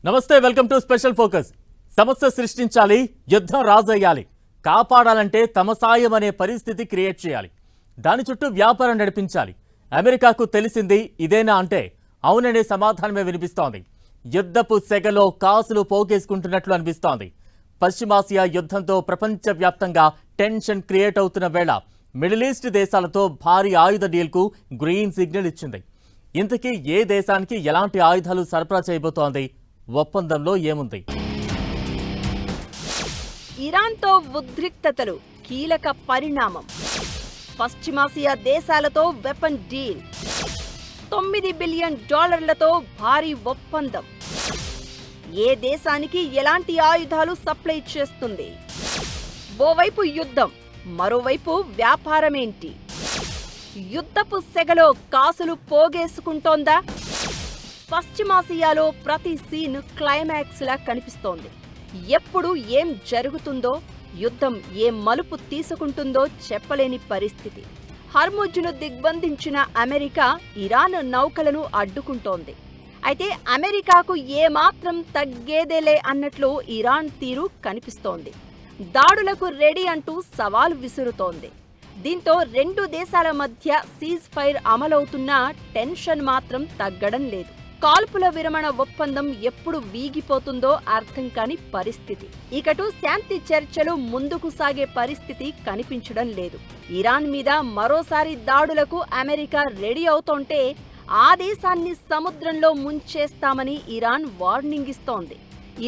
నమస్తే, welcome to special focus. సమస్య సృష్టించాలి, యుద్ధం రాజయ్యాలి, కాపాడాలంటే తమ సాయం అనే పరిస్థితి క్రియేట్ చేయాలి, దాని చుట్టూ వ్యాపారం నడిపించాలి. అమెరికాకు తెలిసింది ఇదేనా అంటే అవుననే సమాధానమే వినిపిస్తోంది. యుద్ధపు సెగలో కాసులు పోగేసుకుంటున్నట్లు అనిపిస్తోంది. పశ్చిమాసియా యుద్ధంతో ప్రపంచవ్యాప్తంగా టెన్షన్ క్రియేట్ అవుతున్న వేళ మిడిల్ ఈస్ట్ దేశాలతో భారీ ఆయుధ డీల్కు గ్రీన్ సిగ్నల్ ఇచ్చింది. ఇంతకీ ఏ దేశానికి ఎలాంటి ఆయుధాలు సరఫరా చేయబోతోంది? ఒప్పందంలో ఏముంది? ఇరాన్తో ఉద్రిక్తతలు కీలక పరిణామం. పశ్చిమాసియా దేశాలతో వెపన్ డీల్. $9 బిలియన్ భారీ ఒప్పందం. ఏ దేశానికి ఎలాంటి ఆయుధాలు సప్లై చేస్తుంది? ఓవైపు యుద్ధం, మరోవైపు వ్యాపారమేంటి? యుద్ధపు సెగలో కాసులు పోగేసుకుంటోందా? పశ్చిమాసియాలో ప్రతి సీన్ క్లైమాక్స్ లా కనిపిస్తోంది. ఎప్పుడు ఏం జరుగుతుందో, యుద్ధం ఏ మలుపు తీసుకుంటుందో చెప్పలేని పరిస్థితి. హర్ముజ్ను దిగ్బంధించిన అమెరికా ఇరాన్ నౌకలను అడ్డుకుంటోంది. అయితే అమెరికాకు ఏమాత్రం తగ్గేదేలే అన్నట్లు ఇరాన్ తీరు కనిపిస్తోంది. దాడులకు రెడీ అంటూ సవాల్ విసురుతోంది. దీంతో రెండు దేశాల మధ్య సీజ్ ఫైర్ అమలవుతున్నా టెన్షన్ మాత్రం తగ్గడం లేదు. కాల్పుల విరమణ ఒప్పందం ఎప్పుడు వీగిపోతుందో అర్థం కాని పరిస్థితి. ఇకటు శాంతి చర్చలు ముందుకు సాగే పరిస్థితి కనిపించడం లేదు. ఇరాన్ మీద మరోసారి దాడులకు అమెరికా రెడీ అవుతోంటే ఆ దేశాన్ని సముద్రంలో ముంచేస్తామని ఇరాన్ వార్నింగ్ ఇస్తోంది.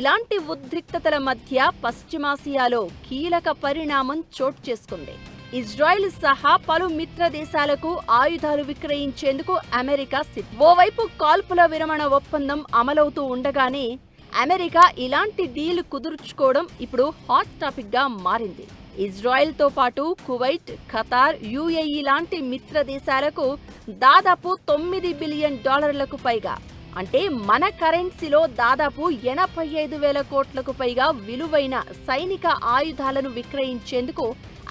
ఇలాంటి ఉద్రిక్తతల మధ్య పశ్చిమాసియాలో కీలక పరిణామం చోటు చేసుకుంది. ఇజ్రాయెల్ సహా పలు మిత్ర దేశాలకు ఆయుధాలు విక్రయించేందుకు అమెరికా ఓవైపు కాల్పుల విరమణ ఒప్పందం అమలవుతూ ఉండగానే అమెరికా ఇలాంటి డీల్ కుదుర్చుకోవడం ఇప్పుడు హాట్ టాపిక్ గా మారింది. ఇజ్రాయెల్తో పాటు కువైట్, ఖతార్, యుఏఈ లాంటి మిత్ర దేశాలకు దాదాపు $9 బిలియన్ పైగా, అంటే మన కరెన్సీలో దాదాపు 85,000 కోట్లకు పైగా విలువైన సైనిక ఆయుధాలను విక్రయించేందుకు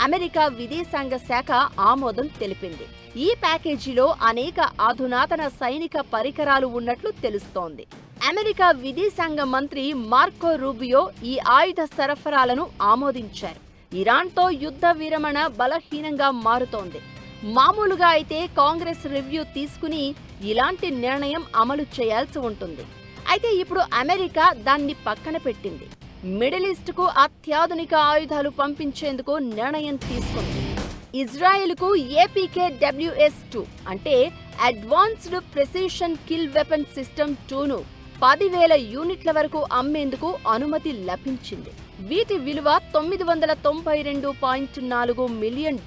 అమెరికా విదేశాంగ శాఖ ఆమోదం తెలిపింది. ఈ ప్యాకేజీలో అనేక అధునాతన సైనిక పరికరాలు ఉన్నట్లు తెలుస్తోంది. అమెరికా విదేశాంగ మంత్రి మార్కో రూబియో ఈ ఆయుధ సరఫరాలను ఆమోదించారు. ఇరాన్తో యుద్ధ విరమణ బలహీనంగా మారుతోంది. మామూలుగా అయితే కాంగ్రెస్ రివ్యూ తీసుకుని ఇలాంటి నిర్ణయం అమలు చేయాల్సి ఉంటుంది. అయితే ఇప్పుడు అమెరికా దాన్ని పక్కన పెట్టింది. మిడిల్ ఈస్ట్ కు అత్యాధునిక ఆయుధాలు పంపించేందుకు నిర్ణయం తీసుకుంది. ఇజ్రాయెల్కు APKWS-2 అంటే advanced precision kill weapon system 2ను 10,000 యూనిట్ల వరకు అమ్మేందుకు అనుమతి లభించింది. వీటి విలువ $992.4 మిలియన్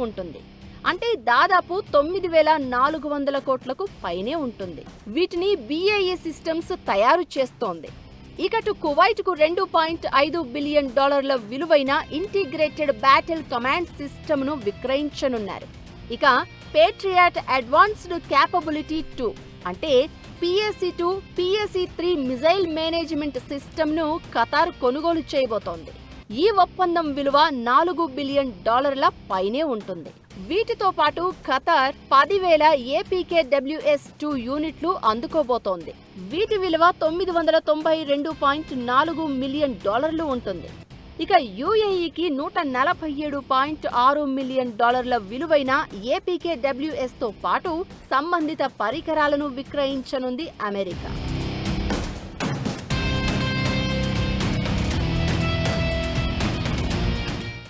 ఉంటుంది. అంటే దాదాపు 9,400 కోట్లకు పైనే ఉంటుంది. వీటిని BAE సిస్టమ్స్ తయారు చేస్తోంది. ఇకటు కువైట్ కు $2.5 బిలియన్ విలువైన ఇంటిగ్రేటెడ్ బ్యాటిల్ కమాండ్ సిస్టమ్ ను విక్రయించనున్నారు. ఇక పేట్రియాట్ అడ్వాన్స్డ్ క్యాపబిలిటీ 2 అంటే PAC-2, PAC-3 missile management system ను ఖతార్ కొనుగోలు చేయబోతోంది. ఈ ఒప్పందం విలువ $4 బిలియన్ పైనే ఉంటుంది. వీటితో పాటు ఖతార్ 10,000 APKWS-2 యూనిట్లు అందుకోబోతోంది. వీటి విలువ $992.4 మిలియన్ ఉంటుంది. ఇక యుఏఈకి $147.6 మిలియన్ విలువైన APKWS తో పాటు సంబంధిత పరికరాలను విక్రయించనుంది అమెరికా.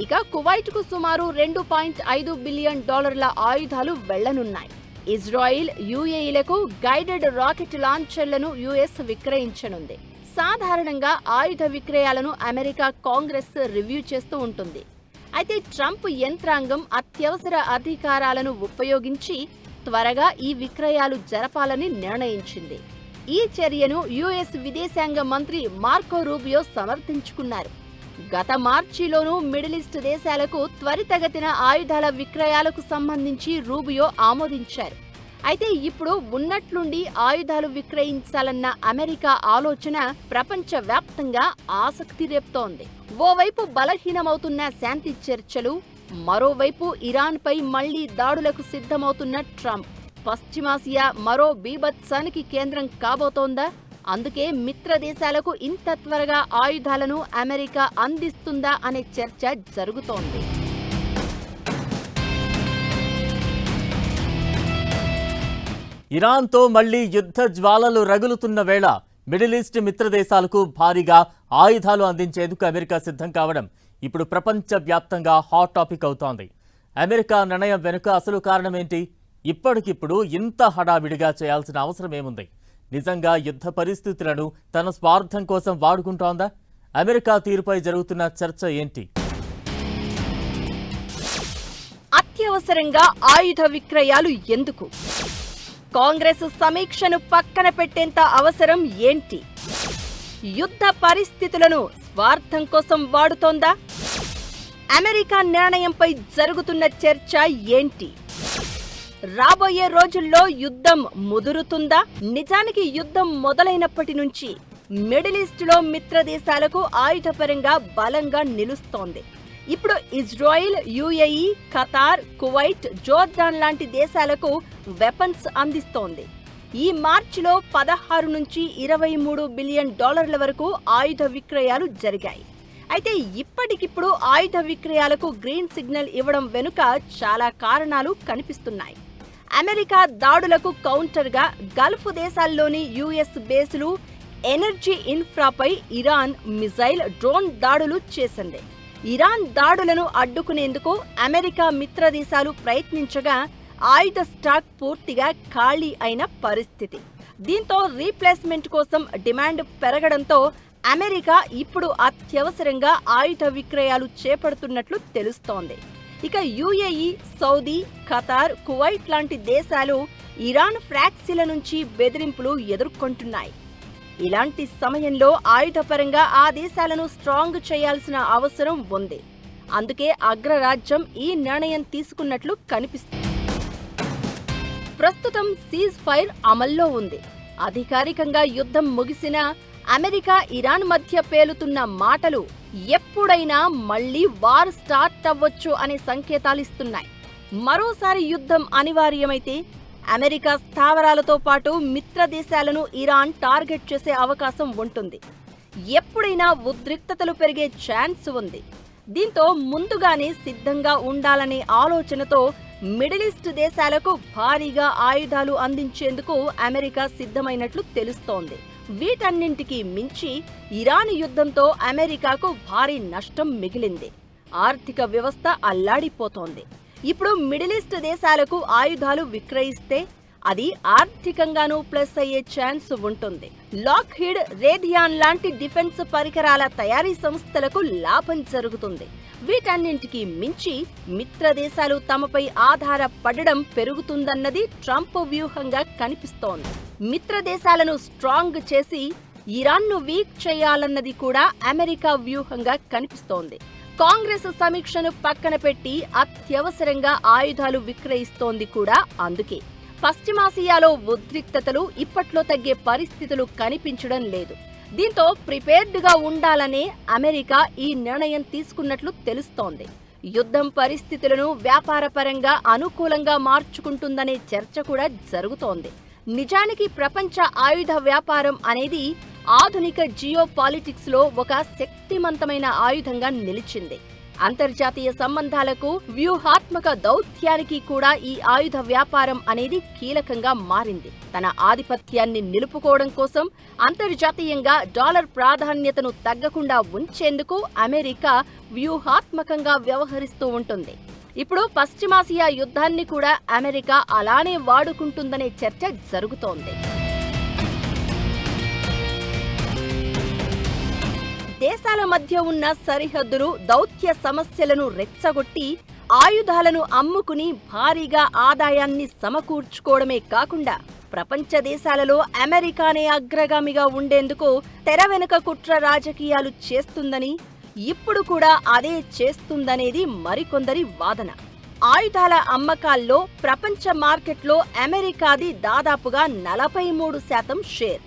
ఇక కువైట్ కు సుమారు $2.5 బిలియన్ ఆయుధాలు వెళ్లనున్నాయి. ఇజ్రాయిల్, యుఏఈలకు గైడెడ్ రాకెట్ లాంచర్లను US విక్రయించనుంది. సాధారణంగా ఆయుధ విక్రయాలను అమెరికా కాంగ్రెస్ రివ్యూ చేస్తూ ఉంటుంది. అయితే ట్రంప్ యంత్రాంగం అత్యవసర అధికారాలను ఉపయోగించి త్వరగా ఈ విక్రయాలు జరపాలని నిర్ణయించింది. ఈ చర్యను US విదేశాంగ మంత్రి మార్కో రూబియో సమర్థించుకున్నారు. గత మార్చిలోనూ మిడిల్ ఈస్ట్ దేశాలకు త్వరితగతిన ఆయుధాల విక్రయాలకు సంబంధించి రూబియో ఆమోదించారు. అయితే ఇప్పుడు ఉన్నట్లుండి ఆయుధాలు విక్రయించాలన్న అమెరికా ఆలోచన ప్రపంచవ్యాప్తంగా ఆసక్తి రేపుతోంది. ఓవైపు బలహీనమవుతున్న శాంతి చర్చలు, మరోవైపు ఇరాన్పై మళ్లీ దాడులకు సిద్ధమవుతున్న ట్రంప్. పశ్చిమాసియా మరో బీభత్సానికి కేంద్రం కాబోతోందా అందుకే మిత్ర దేశాలకు ఇంత త్వరగా ఆయుధాలను అమెరికా అందిస్తుందా అనే చర్చ జరుగుతోంది. ఇరాన్తో మళ్లీ యుద్ధ జ్వాలలు రగులుతున్న వేళ మిడిల్ ఈస్ట్ మిత్ర దేశాలకు భారీగా ఆయుధాలు అందించేందుకు అమెరికా సిద్ధం కావడం ఇప్పుడు ప్రపంచవ్యాప్తంగా హాట్ టాపిక్ అవుతోంది. అమెరికా నిర్ణయం వెనుక అసలు కారణమేంటి? ఇప్పటికిప్పుడు ఇంత హడావిడిగా చేయాల్సిన అవసరం ఏముంది? నిజంగా యుద్ధ పరిస్థితులను తన స్వార్థం కోసం వాడుకుంటోందా? అమెరికా తీరుపై జరుగుతున్న చర్చ ఏంటి? అత్యవసరంగా ఆయుధ విక్రయాలు ఎందుకు? కాంగ్రెస్ సమీక్షను పక్కన పెట్టేంత అవసరం ఏంటి? యుద్ధ పరిస్థితులను స్వార్థం కోసం వాడుతోందా? అమెరికా నిర్ణయంపై జరుగుతున్న చర్చ ఏంటి? రాబోయే రోజుల్లో యుద్ధం ముదురుతుందా? నిజానికి యుద్ధం మొదలైనప్పటి నుంచి మిడిల్ ఈస్ట్లో మిత్ర దేశాలకు ఆయుధపరంగా బలంగా నిలుస్తోంది. ఇప్పుడు Israel, UAE, Qatar, Kuwait, Jordan లాంటి దేశాలకు వెపన్స్ అందిస్తోంది. ఈ మార్చిలో 16 నుంచి 23 బిలియన్ డాలర్ల వరకు ఆయుధ విక్రయాలు జరిగాయి. అయితే ఇప్పటికిప్పుడు ఆయుధ విక్రయాలకు గ్రీన్ సిగ్నల్ ఇవ్వడం వెనుక చాలా కారణాలు కనిపిస్తున్నాయి. అమెరికా దాడులకు కౌంటర్గా గల్ఫ్ దేశాల్లోని యుఎస్ బేసులు, ఎనర్జీ ఇన్ఫ్రాపై ఇరాన్ మిజైల్, డ్రోన్ దాడులు చేసింది. ఇరాన్ దాడులను అడ్డుకునేందుకు అమెరికా మిత్ర దేశాలు ప్రయత్నించగా ఆయుధ స్టాక్ పూర్తిగా ఖాళీ అయిన పరిస్థితి. దీంతో రీప్లేస్మెంట్ కోసం డిమాండ్ పెరగడంతో అమెరికా ఇప్పుడు అత్యవసరంగా ఆయుధ విక్రయాలు చేపడుతున్నట్లు తెలుస్తోంది. ఇక యుఏఈ, సౌదీ, ఖతార్, కువైట్ లాంటి దేశాలు ఇరాన్ ఫ్రాక్సీల నుంచి బెదిరింపులు ఎదుర్కొంటున్నాయి. ఇలాంటి సమయంలో ఆయుధపరంగా ఆ దేశాలను స్ట్రాంగ్ చేయాల్సిన అవసరం ఉంది. అందుకే అగ్రరాజ్యం ఈ నిర్ణయం తీసుకున్నట్లు కనిపిస్తుంది. ప్రస్తుతం సీజ్ ఫైర్ అమల్లో ఉంది. అధికారికంగా యుద్ధం ముగిసినా అమెరికా, ఇరాన్ మధ్య పేలుతున్న మాటలు ఎప్పుడైనా మళ్లీ వార్ స్టార్ట్ అవ్వచ్చు అనే సంకేతాలిస్తున్నాయి. మరోసారి యుద్ధం అనివార్యమైతే అమెరికా స్థావరాలతో పాటు మిత్ర దేశాలను ఇరాన్ టార్గెట్ చేసే అవకాశం ఉంటుంది. ఎప్పుడైనా ఉద్రిక్తతలు పెరిగే ఛాన్స్ ఉంది. దీంతో ముందుగానే సిద్ధంగా ఉండాలనే ఆలోచనతో మిడిల్ ఈస్ట్ దేశాలకు భారీగా ఆయుధాలు అందించేందుకు అమెరికా సిద్ధమైనట్లు తెలుస్తోంది. వీటన్నింటికీ మించి ఇరాన్ యుద్ధంతో అమెరికాకు భారీ నష్టం మిగిలింది. ఆర్థిక వ్యవస్థ అల్లాడిపోతోంది. ఇప్పుడు మిడిల్ ఈస్ట్ దేశాలకు ఆయుధాలు విక్రయిస్తే అది ఆర్థికంగానూ ప్లస్ అయ్యే ఛాన్స్ ఉంటుంది. లాక్హీడ్, రేథియాన్ లాంటి డిఫెన్స్ పరికరాల తయారీ సంస్థలకు లాభం జరుగుతుంది. వీటన్నింటికీ మించి మిత్ర దేశాలు తమపై ఆధారపడడం పెరుగుతుందన్నది ట్రంప్ వ్యూహంగా కనిపిస్తోంది. మిత్ర దేశాలను స్ట్రాంగ్ చేసి ఇరాన్ను వీక్ చేయాలన్నది కూడా అమెరికా వ్యూహంగా కనిపిస్తోంది. కాంగ్రెస్ సమీక్షను పక్కన పెట్టి అత్యవసరంగా ఆయుధాలు విక్రయిస్తోంది కూడా అందుకే. పశ్చిమాసియాలో ఉద్రిక్తతలు ఇప్పట్లో తగ్గే పరిస్థితులు కనిపించడం లేదు. దీంతో ప్రిపేర్డ్గా ఉండాలనే అమెరికా ఈ నిర్ణయం తీసుకున్నట్లు తెలుస్తోంది. యుద్ధం పరిస్థితులను వ్యాపారపరంగా అనుకూలంగా మార్చుకుంటుందనే చర్చ కూడా జరుగుతోంది. నిజానికి ప్రపంచ ఆయుధ వ్యాపారం అనేది ఆధునిక జియో పాలిటిక్స్లో ఒక శక్తివంతమైన ఆయుధంగా నిలిచింది. అంతర్జాతీయ సంబంధాలకు, వ్యూహాత్మక దౌత్యానికి కూడా ఈ ఆయుధ వ్యాపారం అనేది కీలకంగా మారింది. తన ఆధిపత్యాన్ని నిలుపుకోవడం కోసం అంతర్జాతీయంగా డాలర్ ప్రాధాన్యతను తగ్గకుండా ఉంచేందుకు అమెరికా వ్యూహాత్మకంగా వ్యవహరిస్తూ ఉంటుంది. ఇప్పుడు పశ్చిమాసియా యుద్ధాన్ని కూడా అమెరికా అలానే వాడుకుంటుందనే చర్చ జరుగుతోంది. దేశాల మధ్య ఉన్న సరిహద్దులు, దౌత్య సమస్యలను రెచ్చగొట్టి ఆయుధాలను అమ్ముకుని భారీగా ఆదాయాన్ని సమకూర్చుకోవడమే కాకుండా ప్రపంచ దేశాలలో అమెరికానే అగ్రగామిగా ఉండేందుకు తెర వెనుక కుట్ర రాజకీయాలు చేస్తుందని, ఇప్పుడు కూడా అదే చేస్తుందనేది మరికొందరి వాదన. ఆయుధాల అమ్మకాల్లో ప్రపంచ మార్కెట్లో అమెరికాది దాదాపుగా 43% share.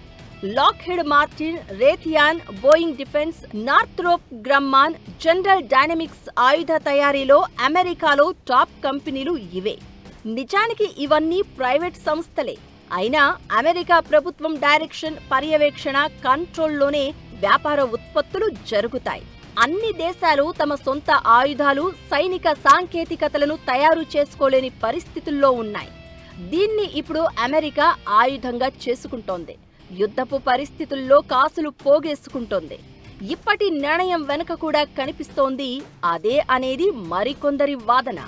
Lockheed Martin, Raytheon, Boeing Defense, Northrop Grumman, General Dynamics ఆయుధ తయారీలో అమెరికాలో టాప్ కంపెనీలు ఇవే. నిజానికి ఇవన్నీ ప్రైవేట్ సంస్థలే. అయినా అమెరికా ప్రభుత్వం డైరెక్షన్, పర్యవేక్షణ, కంట్రోల్లోనే వ్యాపార ఉత్పత్తులు జరుగుతాయి. అన్ని దేశాలు తమ సొంత ఆయుధాలు, సైనిక సాంకేతికతలను తయారు చేసుకోలేని పరిస్థితుల్లో ఉన్నాయి. దీన్ని ఇప్పుడు అమెరికా ఆయుధంగా చేసుకుంటోంది. యుద్ధపు పరిస్థితుల్లో కాసులు పోగేసుకుంటోంది. ఇప్పటి నిర్ణయం వెనుక కూడా కనిపిస్తోంది అదే అనేది మరికొందరి వాదన.